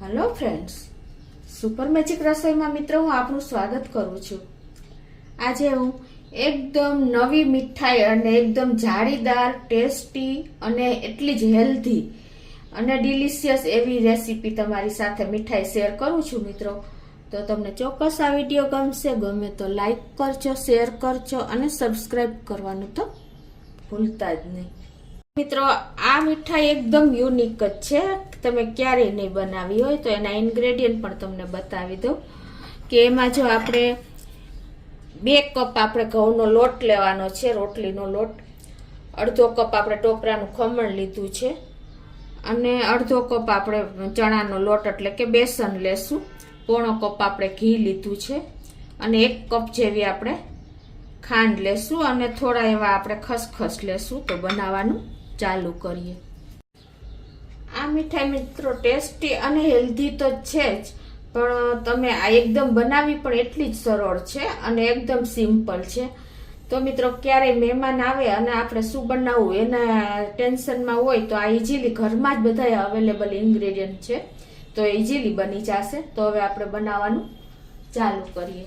Hello friends, super magic રસોઈમાં મિત્રો હું આપનું સ્વાગત કરું છું। આજે હું એકદમ નવી મીઠાઈ અને એકદમ જાળીદાર, ટેસ્ટી અને એટલી જ હેલ્ધી અને ડિલિશિયસ એવી રેસીપી તમારી સાથે મીઠાઈ શેર કરું છું મિત્રો। તો તમને ચોક્કસ આ વિડીયો ગમશે, ગમે તો લાઈક કરજો, શેર કરજો અને સબસ્ક્રાઇબ કરવાનું તો ભૂલતા જ નહીં। મિત્રો, આ મીઠાઈ એકદમ યુનિક જ છે, તમે ક્યારેય નહીં બનાવી હોય તો એના ઇન્ગ્રેડિયન્ટ પણ તમને બતાવી દઉં કે એમાં જો આપણે 2 કપ આપણે ઘઉંનો લોટ લેવાનો છે, રોટલીનો લોટ, અડધો કપ આપણે ટોપરાનું ખમણ લીધું છે અને અડધો કપ આપણે ચણાનો લોટ એટલે કે બેસન લેશું, પોણો કપ આપણે ઘી લીધું છે અને 1 કપ જેવી આપણે ખાંડ લેશું અને થોડા એવા આપણે ખસખસ લેશું। તો બનાવવાનું ચાલુ કરીએ। આ મીઠાઈ મિત્રો ટેસ્ટી અને હેલ્ધી તો છે જ, પણ તમે આ એકદમ બનાવી પણ એટલી જ સરળ છે અને એકદમ સિમ્પલ છે। તો મિત્રો, ક્યારેય મહેમાન આવે અને આપણે શું બનાવવું એના ટેન્શનમાં હોય તો આ ઇઝીલી ઘરમાં જ બધા અવેલેબલ ઇન્ગ્રેડિયન્ટ છે, તો ઇઝીલી બની જશે। તો હવે આપણે બનાવવાનું ચાલુ કરીએ।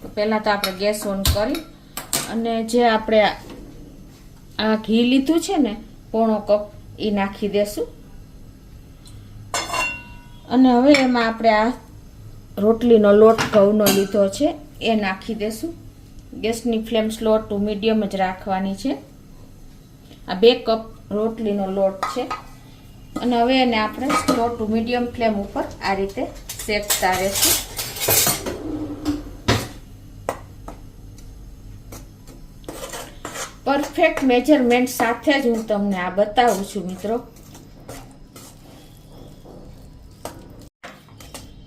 તો પહેલા તો આપણે ગેસ ઓન કરી અને જે આપણે આ ઘી લીધું છે ને, પોણો કપ, એ નાખી દેશું અને હવે એમાં આપણે આ રોટલીનો લોટ ઘઉંનો લીધો છે એ નાખી દેશું। ગેસની ફ્લેમ સ્લો ટુ મીડિયમ જ રાખવાની છે। આ 2 કપ રોટલીનો લોટ છે અને હવે એને આપણે સ્લો ટુ મીડિયમ ફ્લેમ ઉપર આ રીતે શેકતા રહેશું। પરફેક્ટ મેજરમેન્ટ સાથે જ હું તમને આ બતાવું છું મિત્રો।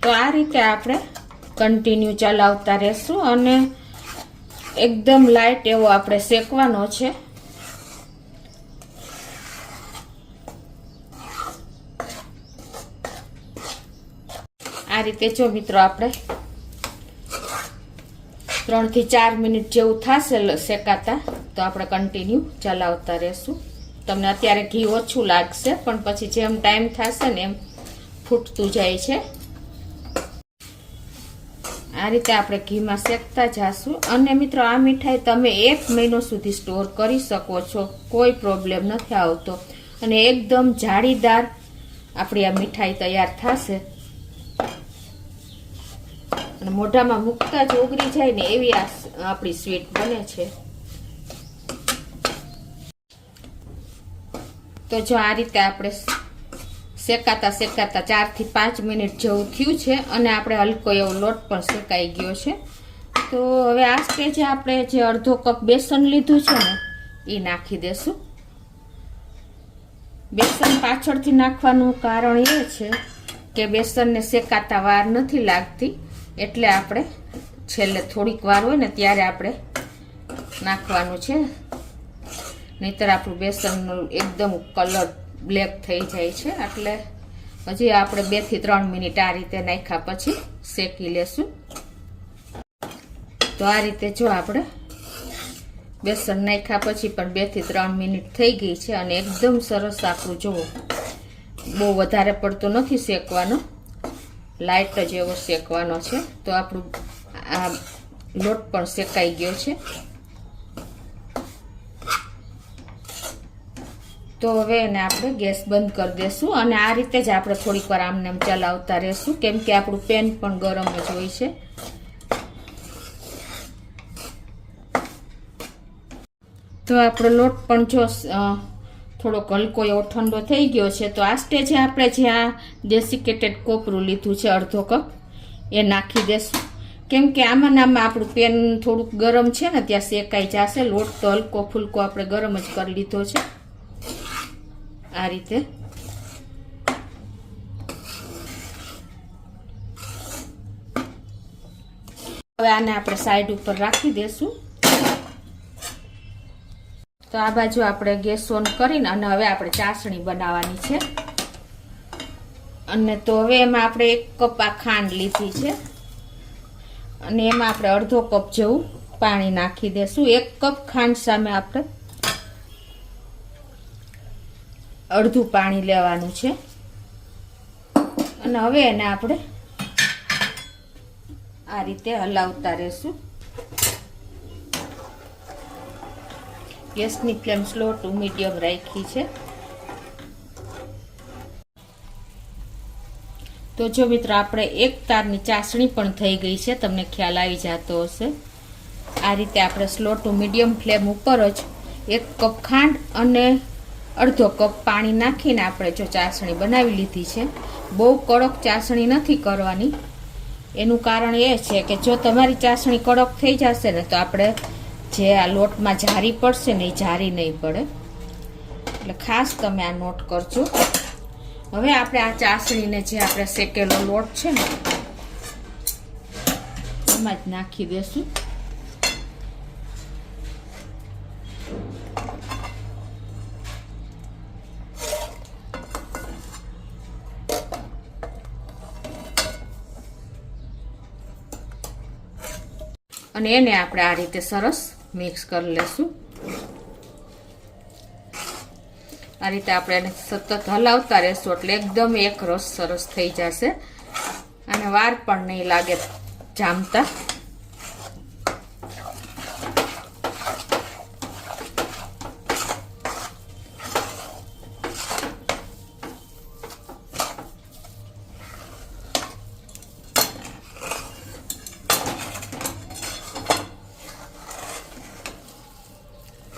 તો આ રીતે આપણે કન્ટિન્યુ ચલાવતા રહેશું અને એકદમ લાઈટ એવો આપણે શેકવાનો છે। આ રીતે જો મિત્રો આપણે 3 થી 4 મિનિટ જેવું થશે શેકાતા, તો આપણે કન્ટિન્યુ ચલાવતા રહેશું। તમને અત્યારે ઘી ઓછું લાગશે પણ પછી જેમ ટાઈમ થશે ને એમ ફૂટતું જાય છે। આ રીતે આપણે ઘીમાં શેકતા જાશું અને મિત્રો આ મીઠાઈ તમે 1 મહિનો સુધી સ્ટોર કરી શકો છો, કોઈ પ્રોબ્લેમ નથી આવતો અને એકદમ જાળીદાર આપણી આ મીઠાઈ તૈયાર થશે અને મોઢામાં મૂકતા જ ઓગળી જાય ને એવી આપણી સ્વીટ બને છે। તો જો આ રીતે આપણે શેકાતા 4 થી 5 મિનિટ જેવું થયું છે અને આપણે હલકો એવો લોટ પણ શેકાઈ ગયો છે। તો હવે આ સ્ટેજે આપણે જે અડધો કપ બેસન લીધું છે ને એ નાખી દેશું। બેસન પાછળથી નાખવાનું કારણ એ છે કે બેસનને શેકાતા વાર નથી લાગતી, એટલે આપણે છેલ્લે થોડીક વાર હોય ને ત્યારે આપણે નાખવાનું છે, નહીતર આપણું બેસનનો એકદમ કલર બ્લેક થઈ જાય છે। એટલે હજી આપણે 2 થી 3 મિનિટ આ રીતે નાખ્યા પછી શેકી લેશું। તો આ રીતે જો આપણે બેસન નાખ્યા પછી પણ 2 થી 3 મિનિટ થઈ ગઈ છે અને એકદમ સરસ આપણું જુઓ, બહુ વધારે પડતો નથી શેકવાનો, લાઈટ જ એવો શેકવાનો છે। તો આપણું આ લોટ પણ શેકાઈ ગયો છે। તો હવે એને આપણે ગેસ બંધ કરી દેશું અને આ રીતે જ આપણે થોડીક વાર આમને આમ ચલાવતા રહેશું, કેમ કે આપણું પેન પણ ગરમ જ હોય છે। તો આપણો લોટ પણ જો થોડોક હલકો એવો ઠંડો થઈ ગયો છે। તો આ સ્ટેજે આપણે જે આ ડેસિકેટેડ કોપરું લીધું છે અડધો કપ, એ નાખી દેશું, કેમ કે આમાં આપણું પેન થોડુંક ગરમ છે ને ત્યાં શેકાઈ જશે। લોટ તો હલકો ફૂલકો આપણે ગરમ જ કરી લીધો છે આ રીતે। હવે આને આપણે સાઈડ ઉપર રાખી દેશું। તો આ બાજુ આપણે ગેસ ઓન કરીને અને હવે આપણે ચાસણી બનાવવાની છે અને તો હવે એમાં આપણે 1 કપ આ ખાંડ લીધી છે અને એમાં આપણે અડધો કપ જેવું પાણી નાખી દેશું। 1 કપ ખાંડ સામે આપણે અડધું પાણી લેવાનું છે। અને હવે એને આપણે આ રીતે હલાવતા રહેશું. ગેસની ફ્લેમ સ્લો ટુ મીડિયમ રાખી છે. તો જો મિત્રો આપણે એક તારની ચાસણી પણ થઈ ગઈ છે, તમને ખ્યાલ આવી જતો હશે. આ રીતે આપણે સ્લો ટુ મીડિયમ ફ્લેમ ઉપર જ 1 કપ ખાંડ અને અડધો કપ પાણી નાખીને આપણે જો ચાસણી બનાવી લીધી છે. બહુ કડક ચાસણી નથી કરવાની. એનું કારણ એ છે કે જો તમારી ચાસણી કડક થઈ જશે ને તો આપણે જે આ લોટમાં જારી પડશે ને એ જારી નહીં પડે. એટલે ખાસ તમે આ નોટ કરજો. હવે આપણે આ ચાસણીને જે આપણે શેકેલો લોટ છે ને એમાં જ નાખી દેશું. અને એને આપણે આ રીતે સરસ મિક્સ કરી લેશું. આ રીતે આપણે એને સતત હલાવતા રહેશું એટલે એકદમ એક રસ સરસ થઈ જશે અને વાર પણ નહીં લાગે જામતા.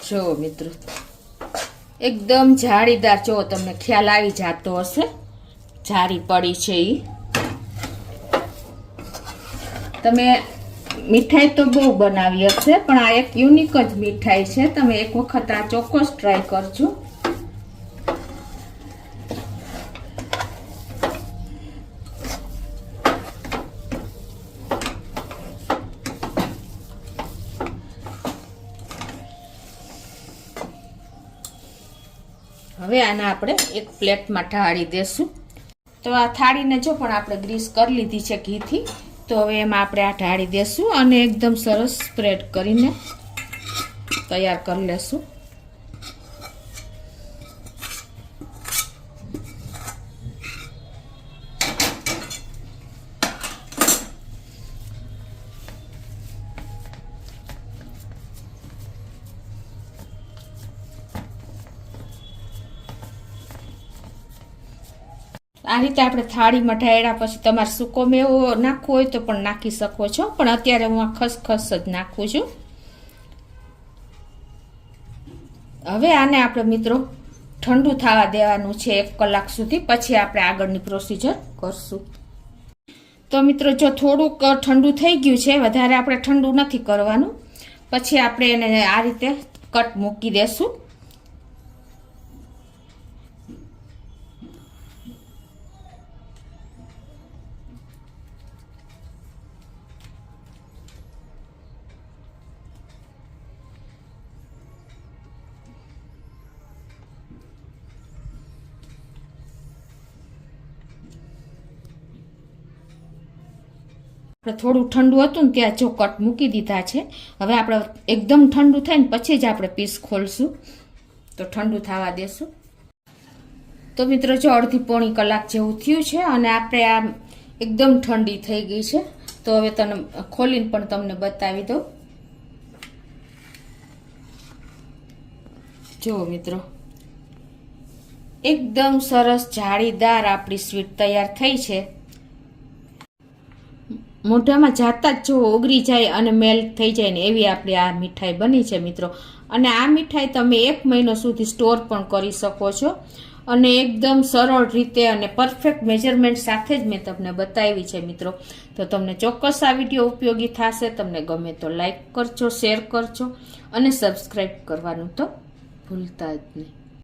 જો મિત્રો એકદમ જાળીદાર, જો તમને ખ્યાલ આવી જતો હશે જારી પડી છે. એ તમે મીઠાઈ તો બહુ બનાવી હશે પણ આ એક યુનિક જ મીઠાઈ છે. તમે એક વખત આ ચોક્કસ ટ્રાય કરજો. હવે આને આપણે એક પ્લેટમાં ઢાળી દેશું. તો આ થાળીને જો પણ આપણે ગ્રીસ કરી લીધી છે ઘીથી. તો હવે એમાં આપણે આ ઢાળી દેશું અને એકદમ સરસ સ્પ્રેડ કરીને તૈયાર કરી લેશું. આ રીતે આપણે થાળીમાં ઢાળ્યા પછી તમારે સૂકો મેવો નાખવો હોય તો પણ નાખી શકો છો, પણ અત્યારે હું આ ખસખસ જ નાખું છું. હવે આને આપણે મિત્રો ઠંડુ થવા દેવાનું છે 1 કલાક સુધી, પછી આપણે આગળની પ્રોસીજર કરશું. તો મિત્રો જો થોડુંક ઠંડુ થઈ ગયું છે, વધારે આપણે ઠંડુ નથી કરવાનું. પછી આપણે એને આ રીતે કટ મૂકી દેશું. આપણે થોડું ઠંડુ હતું ને ત્યાં જો કટ મૂકી દીધા છે. હવે આપણે એકદમ ઠંડુ થાય ને પછી જ આપણે પીસ ખોલશું. તો ઠંડુ થવા દેશું. તો મિત્રો જો અડધી પોણી કલાક જેવું થયું છે અને આપણે આ એકદમ ઠંડી થઈ ગઈ છે. તો હવે તને ખોલીને પણ તમને બતાવી દઉં. જુઓ મિત્રો એકદમ સરસ જાળીદાર આપણી સ્વીટ તૈયાર થઈ છે. મોઢામાં જાતા જ જો ઓગળી જાય અને મેલ્ટ થઈ જાય ને એવી આપણી આ મીઠાઈ બની છે મિત્રો. અને આ મીઠાઈ તમે 1 મહિનો સુધી સ્ટોર પણ કરી શકો છો અને એકદમ સરળ રીતે અને પરફેક્ટ મેજરમેન્ટ સાથે જ મેં તમને બતાવી છે મિત્રો. તો તમને ચોક્કસ આ વિડીયો ઉપયોગી થશે. તમને ગમે તો લાઈક કરજો, શેર કરજો અને સબસ્ક્રાઈબ કરવાનું તો ભૂલતા જ નહીં.